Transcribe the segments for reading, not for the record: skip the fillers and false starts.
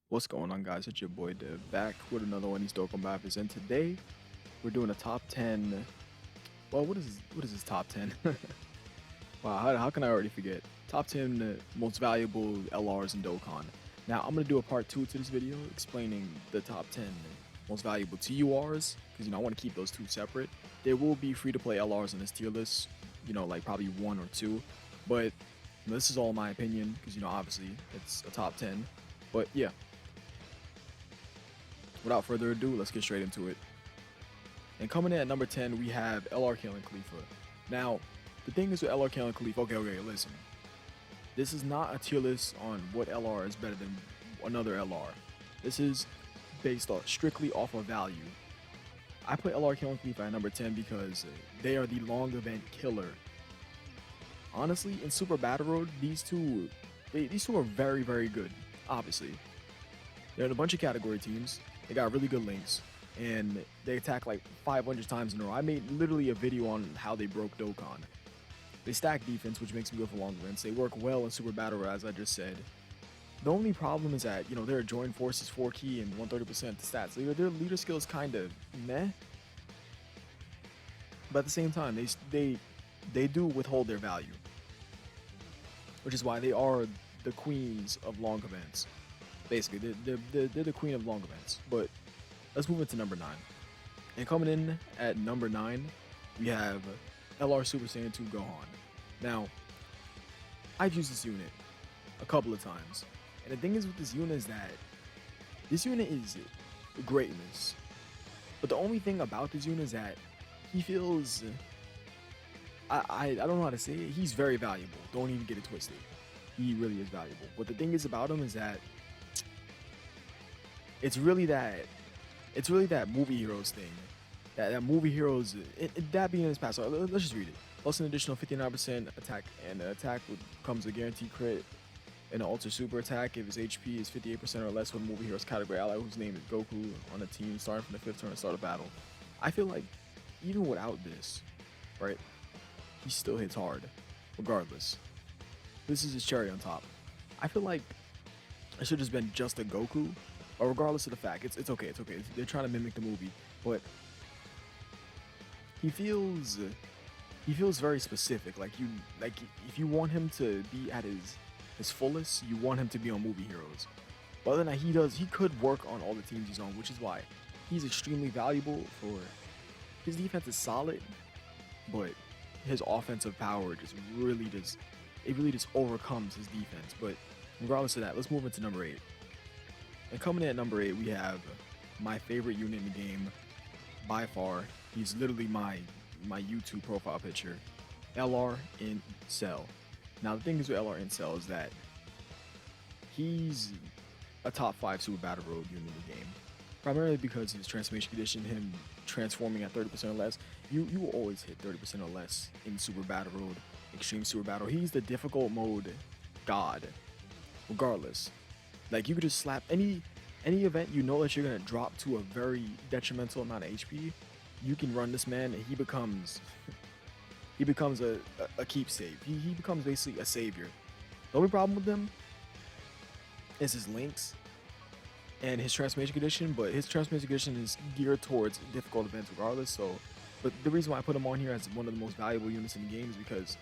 What's going on, guys? It's your boy Dev back with another one of these Dokkan maps, and today we're doing a top 10. Well, what is this top 10? Wow, how can I already forget? Top 10 most valuable LRs in Dokkan. Now I'm gonna do a part 2 to this video explaining the top 10 most valuable TURs because I want to keep those two separate. There will be free to play LRs in this tier list, like probably one or two, but this is all my opinion because obviously it's a top 10. But yeah, without further ado, let's get straight into it. And coming in at number 10, we have LR Kalen Khalifa. Now, the thing is with LR Kalen Khalifa, okay, listen. This is not a tier list on what LR is better than another LR. This is based on strictly off of value. I put LR Kalen Khalifa at number 10 because they are the long event killer. Honestly, in Super Battle Road, these two are very, very good, obviously. They're in a bunch of category teams. They got really good links, and they attack like 500 times in a row. I made literally a video on how they broke Dokkan. They stack defense, which makes them good for long events. They work well in Super Battle, as I just said. The only problem is that, their join forces 4 key and 130% stats. Their leader skill is kind of meh. But at the same time, they do withhold their value. Which is why they are the queens of long events. Basically, they're the queen of long events. But let's move into number 9. And coming in at number 9, we have LR Super Saiyan 2 Gohan. Now, I've used this unit a couple of times. And the thing is with this unit is that this unit is greatness. But the only thing about this unit is that he feels... I don't know how to say it. He's very valuable. Don't even get it twisted. He really is valuable. But the thing is about him is that it's really that movie heroes thing. That movie heroes, that being in his past. So let's just read it. Plus an additional 59% attack, and the attack comes a guaranteed crit and an ultra super attack if his HP is 58% or less with movie heroes category ally whose name is Goku on a team starting from the 5th turn to start a battle. I feel like even without this, right, he still hits hard, regardless. This is his cherry on top. I feel like it should have just been just a Goku. But regardless of the fact, it's okay. They're trying to mimic the movie, but he feels very specific. Like if you want him to be at his fullest, you want him to be on movie heroes. But other than that, he could work on all the teams he's on, which is why he's extremely valuable. For his defense is solid, but his offensive power really overcomes his defense. But regardless of that, let's move into number 8. And coming in at number 8, we have my favorite unit in the game by far. He's literally my YouTube profile picture, LR in Cell. Now the thing is with LR in Cell is that he's a top 5 Super Battle Road unit in the game. Primarily because his transformation condition, him transforming at 30% or less, you will always hit 30% or less in Super Battle Road, Extreme Super Battle. He's the difficult mode god, regardless. Like, you could just slap any event that you're gonna drop to a very detrimental amount of HP. You can run this man, and he becomes a keepsake. He becomes basically a savior. The only problem with him is his links and his transformation condition, but his transformation condition is geared towards difficult events regardless. So, but the reason why I put him on here as one of the most valuable units in the game is because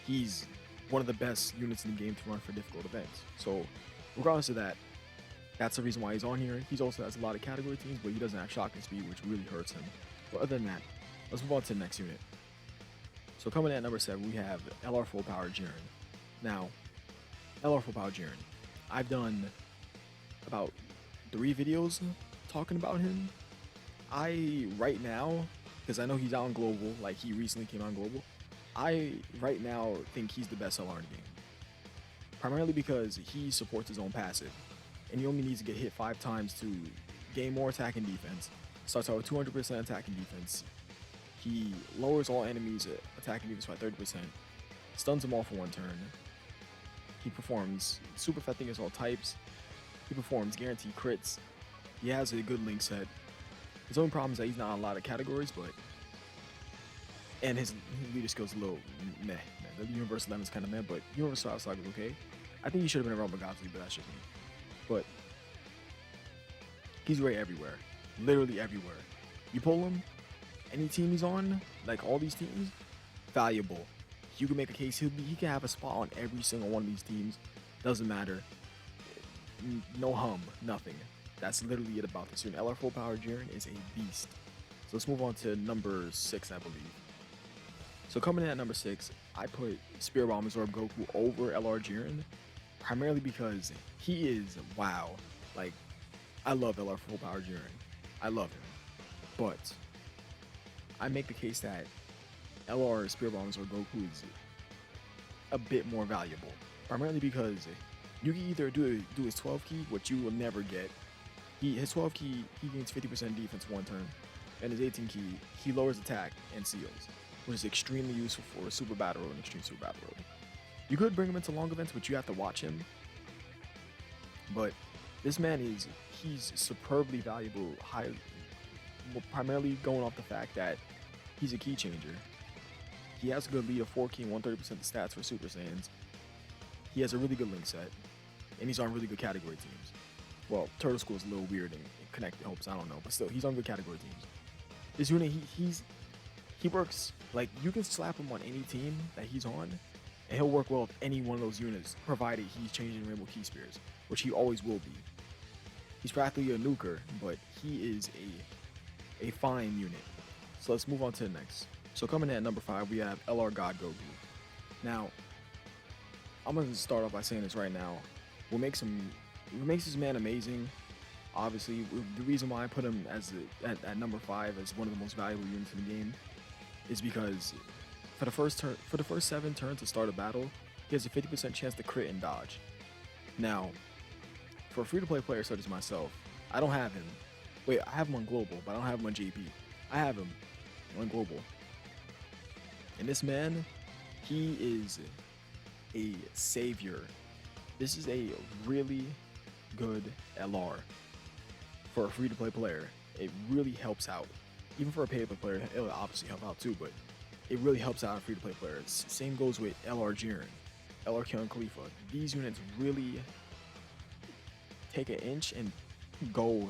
he's one of the best units in the game to run for difficult events. So, regardless of that, that's the reason why he's on here. He also has a lot of category teams, but he doesn't have shocking speed, which really hurts him. But other than that, let's move on to the next unit. So coming in at number 7, we have LR Full Power Jiren. Now, LR Full Power Jiren, I've done about 3 videos talking about him. Right now, because I know he's out on Global, like he recently came on Global, I right now think he's the best LR in the game. Primarily because he supports his own passive, and he only needs to get hit 5 times to gain more attack and defense. Starts out with 200% attack and defense. He lowers all enemies' attack and defense by 30%, stuns them all for 1 turn. He performs super effect against all types. He performs guaranteed crits. He has a good link set. His only problem is that he's not in a lot of categories, and his leader skills a little meh. The Universal Lemon is kind of meh, but Universal Saga is okay. I think he should have been around Bagazi, but that's just me. But He's great everywhere, literally everywhere. You pull him, any team he's on, like all these teams, valuable. You can make a case he can have a spot on every single one of these teams. Doesn't matter. No hum, nothing. That's literally it about this unit. LR full power Jiren is a beast. So let's move on to number 6, I believe. So coming in at number 6, I put Spirit Bomb Absorb Goku over LR Jiren, primarily because he is wow. Like, I love LR full power Jiren. I love him. But I make the case that LR Spirit Bomb Absorb Goku is a bit more valuable, primarily because you can either do his 12 key, which you will never get. His 12 key, he gains 50% defense 1 turn, and his 18 key, he lowers attack and seals, which is extremely useful for Super Battle Road and Extreme Super Battle Road. You could bring him into long events, but you have to watch him. But this man he's superbly valuable, primarily going off the fact that he's a key changer. He has a good lead of 4 key and 130% stats for Super Saiyans. He has a really good link set, and he's on really good category teams. Well, Turtle School is a little weird and connected hopes, I don't know, but still, he's on good category teams. This unit, he works, like, you can slap him on any team that he's on, and he'll work well with any one of those units, provided he's changing Rainbow Key Spears, which he always will be. He's practically a nuker, but he is a fine unit. So let's move on to the next. So coming in at number 5, we have LR God Goku. Now, I'm gonna start off by saying this right now. What makes this man amazing, obviously, the reason why I put him as at number 5 as one of the most valuable units in the game is because for the first 7 turns to start a battle, he has a 50% chance to crit and dodge. Now, for a free-to-play player such as myself, I don't have him. Wait, I have him on global, but I don't have him on JP. I have him on global. And this man, he is a savior. This is a really good LR for a free-to-play player. It really helps out. Even for a pay-to-play player, it'll obviously help out too, but it really helps out a free-to-play player. Same goes with LR Jiren, LR Kion Khalifa. These units really take an inch and go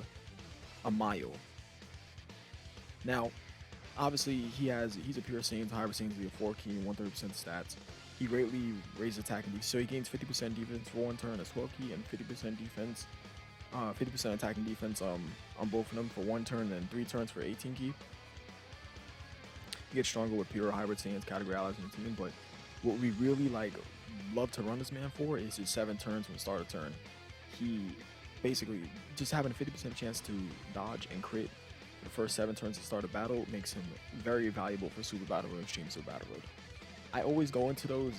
a mile. Now, obviously, he's a pure Saiyan, higher Saiyan, with 4 key and 130% stats. He greatly raises attack and defense, so he gains 50% defense for 1 turn as 12 key and 50% defense, 50% attack and defense on both of them for 1 turn and 3 turns for 18 key. He gets stronger with pure hybrid Saiyans, category allies in the team, but what we really love to run this man for is his 7 turns from start of turn. He basically just having a 50% chance to dodge and crit the first 7 turns to start a battle makes him very valuable for Super Battle Road and Extreme Super Battle Road. I always go into those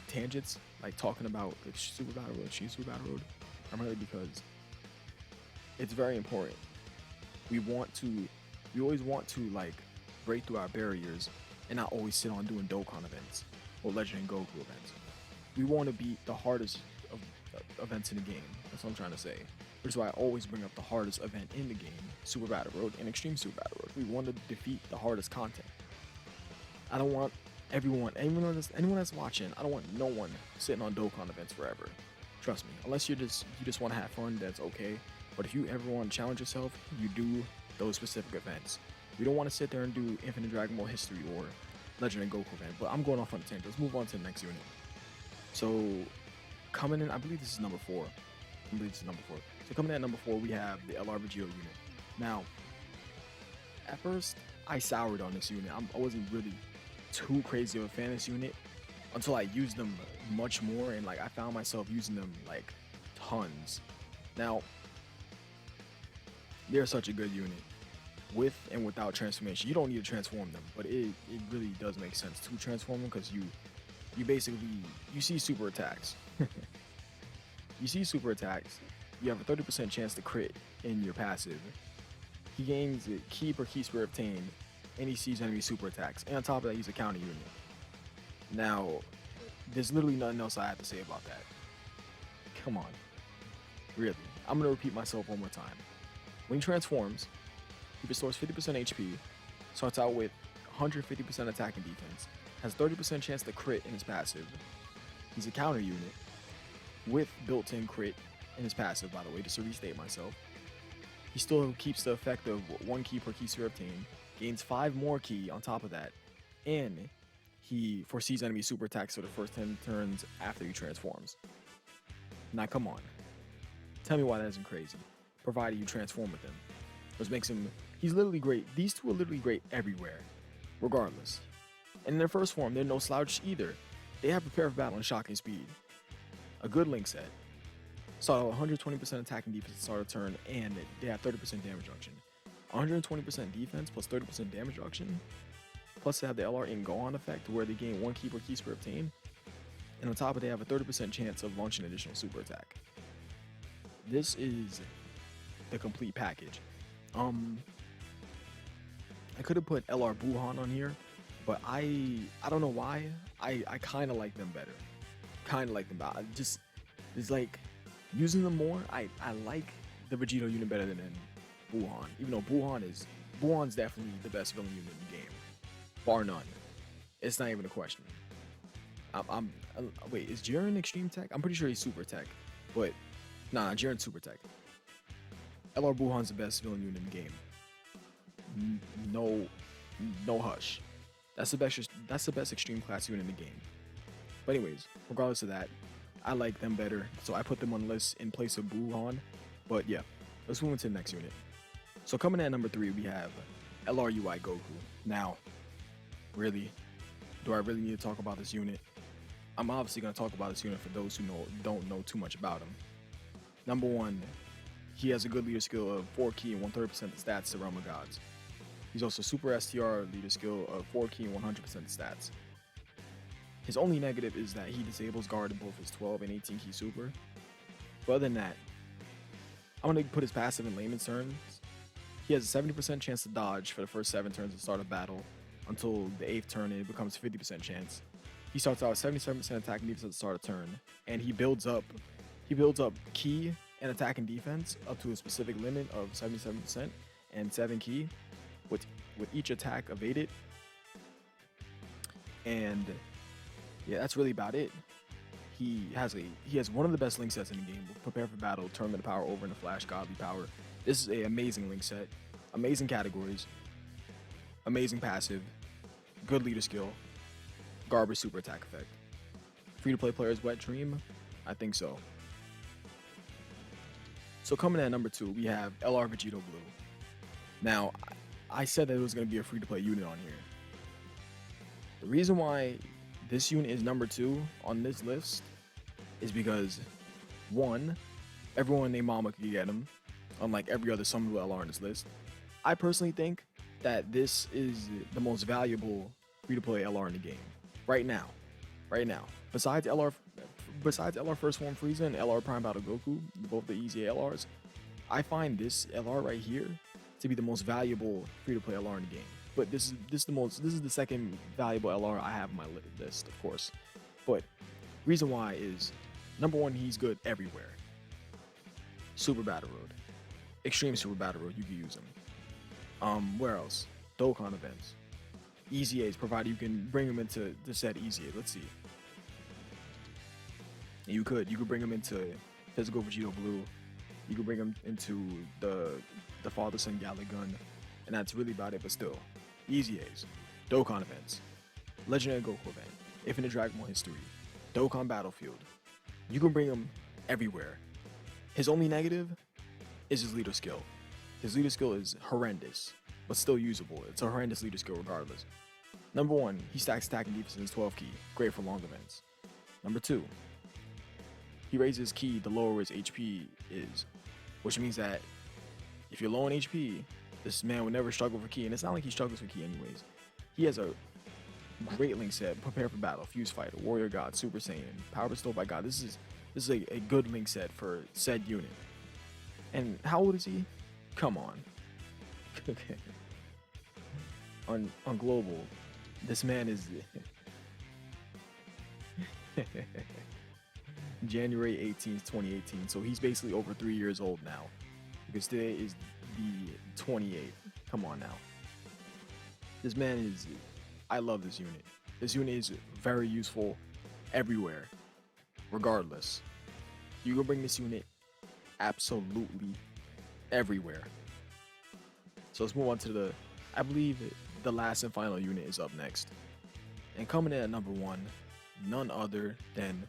tangents, talking about Super Battle Road, Extreme Super Battle Road, primarily because it's very important. We always want to break through our barriers and not always sit on doing Dokkan events or Legend and Goku events. We want to beat the hardest of events in the game. That's what I'm trying to say. Which is why I always bring up the hardest event in the game, Super Battle Road and Extreme Super Battle Road. We want to defeat the hardest content. I don't want anyone that's watching, I don't want no one sitting on Dokkan events forever. Trust me. Unless you just want to have fun, that's okay. But if you ever want to challenge yourself, you do those specific events. We don't want to sit there and do Infinite Dragon Ball History or Legend and Goku event. But I'm going off on a tangent. Let's move on to the next unit. So coming in, I believe this is number 4. So coming in at number 4, we have the LR Vegito unit. Now, at first, I soured on this unit. I wasn't really too crazy of a fan of this unit until I used them much more, and I found myself using them tons. Now, they're such a good unit. With and without transformation. You don't need to transform them, but it really does make sense to transform them because you basically see super attacks. You see super attacks, you have a 30% chance to crit in your passive. He gains a key per key square obtained, and he sees enemy super attacks. And on top of that, he's a counter unit. Now, there's literally nothing else I have to say about that. Come on. Really. I'm going to repeat myself one more time. When he transforms, he restores 50% HP, starts out with 150% attack and defense, has 30% chance to crit in his passive. He's a counter unit with built-in crit in his passive, by the way, just to restate myself. He still keeps the effect of 1 key per key sphere obtained, gains 5 more key on top of that, and he foresees enemy super attacks for the first 10 turns after he transforms. Now come on, tell me why that isn't crazy, provided you transform with him. Which makes him, he's literally great. These two are literally great everywhere, regardless. And in their first form, they're no slouch either. They have Prepare for Battle and Shocking Speed. A good link set. So 120% attacking defense at the start of turn, and they have 30% damage reduction. 120% defense plus 30% damage reduction. Plus they have the LR in Gohan effect where they gain 1 key per key sphere obtained. And on top of it, they have a 30% chance of launching an additional super attack. This is the complete package. I could have put LR Buhan on here, but I don't know why. I kind of like them better. Kind of like them. I just, it's like, using them more, I like the Vegito unit better than Buhan. Even though Buhan's definitely the best villain unit in the game. Bar none. It's not even a question. Wait, is Jiren Extreme Tech? I'm pretty sure he's Super Tech. But, nah, Jiren's Super Tech. LR Buhan's the best villain unit in the game. No hush. That's the best extreme class unit in the game. But anyways, regardless of that, I like them better, so I put them on the list in place of Buhan. But yeah, let's move into the next unit. So coming at number 3, we have LR UI Goku. Now, really, do I really need to talk about this unit? I'm obviously going to talk about this unit for those who don't know too much about him. Number 1, he has a good leader skill of 4 key and 1/3% stats to Realm of Gods. He's also Super STR leader skill of 4 key and 100% stats. His only negative is that he disables guard in both his 12 and 18 key super. But other than that, I'm going to put his passive in layman's terms. He has a 70% chance to dodge for the first 7 turns of start of battle until the 8th turn, and it becomes 50% chance. He starts out with 77% attack and defense at the start of turn, and he builds up key and attack and defense up to a specific limit of 77% and 7 key with each attack evaded. And yeah, that's really about it. He has one of the best link sets in the game. Prepare for Battle, Tournament of Power, Over in the Flash, Godly Power. This is an amazing link set. Amazing categories. Amazing passive. Good leader skill. Garbage super attack effect. Free to play players wet dream? I think so. So coming at number 2, we have LR Vegito Blue. Now, I said that it was going to be a free to play unit on here. The reason why this unit is number 2 on this list is because 1, everyone named Mama could get him, unlike every other Summonable LR on this list. I personally think that this is the most valuable free-to-play LR in the game right now. Besides LR First Form Frieza and LR Prime Battle Goku, both the easy LRs, I find this LR right here to be the most valuable free-to-play LR in the game. But this is the second valuable LR I have on my list, of course. But reason why is, number 1, he's good everywhere. Super Battle Road, Extreme Super Battle Road, you can use him. Where else? Dokkan events, Easy A's, provided you can bring him into the set Easy A. Let's see. You could bring him into Physical Vegito Blue. You could bring him into the Father Son Galley Gun, and that's really about it. But still, Easy A's, Dokkan events, Legendary Goku event, Infinite Dragon Ball History, Dokkan Battlefield. You can bring him everywhere. His only negative is his leader skill. His leader skill is horrendous, but still usable. It's a horrendous leader skill regardless. Number 1, he stacks attack and defense in his 12 key, great for long events. Number 2, he raises key the lower his HP is, which means that if you're low on HP, this man would never struggle for key, and it's not like he struggles for key anyways. He has a great link set: Prepare for Battle, Fuse Fighter, Warrior God, Super Saiyan, Power Bestowed by God. This is a good link set for said unit. And how old is he? Come on. Okay. On global, this man is January 18th, 2018. So he's basically over 3 years old now, because today is the 28th. Come on now. This man is, I love this unit. This unit is very useful everywhere, regardless. You can bring this unit absolutely everywhere. So let's move on to I believe the last and final unit is up next. And coming in at number 1, none other than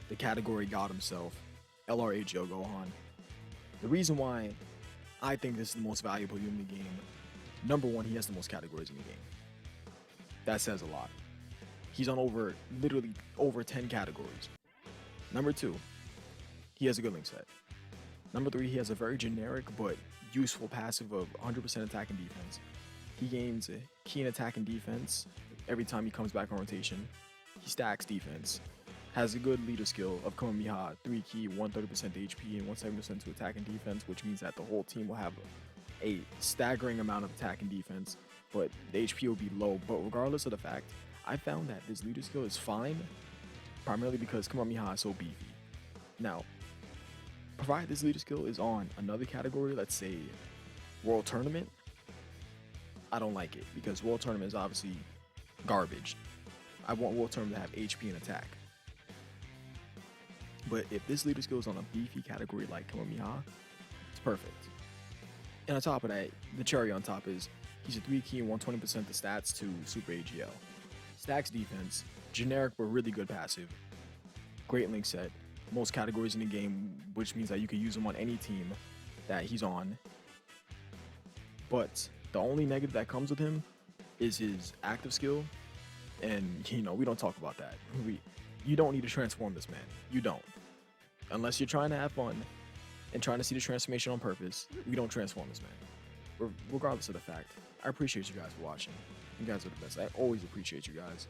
the category god himself, LRHO Gohan. The reason why I think this is the most valuable unit in the game, number 1, he has the most categories in the game. That says a lot. He's on literally over 10 categories. Number 2, he has a good link set. Number 3, he has a very generic but useful passive of 100% attack and defense. He gains a key in attack and defense every time he comes back on rotation. He stacks defense. Has a good leader skill of Kamehameha, 3 key, 130% HP, and 170% to attack and defense, which means that the whole team will have a staggering amount of attack and defense, but the HP will be low. But regardless of the fact, I found that this leader skill is fine, primarily because Kamehameha is so beefy. Now, provided this leader skill is on another category, let's say World Tournament, I don't like it because World Tournament is obviously garbage. I want World Tournament to have HP and attack. But if this leader skill is on a beefy category like Kamehameha, it's perfect. And on top of that, the cherry on top is he's a 3 key and 120% the stats to Super AGL. Stacks defense, generic but really good passive. Great link set, most categories in the game, which means that you can use him on any team that he's on. But the only negative that comes with him is his active skill, and we don't talk about that. You don't need to transform this man. You don't. Unless you're trying to have fun and trying to see the transformation on purpose, we don't transform this man. Regardless of the fact, I appreciate you guys for watching. You guys are the best. I always appreciate you guys.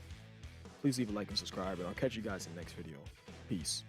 Please leave a like and subscribe, and I'll catch you guys in the next video. Peace.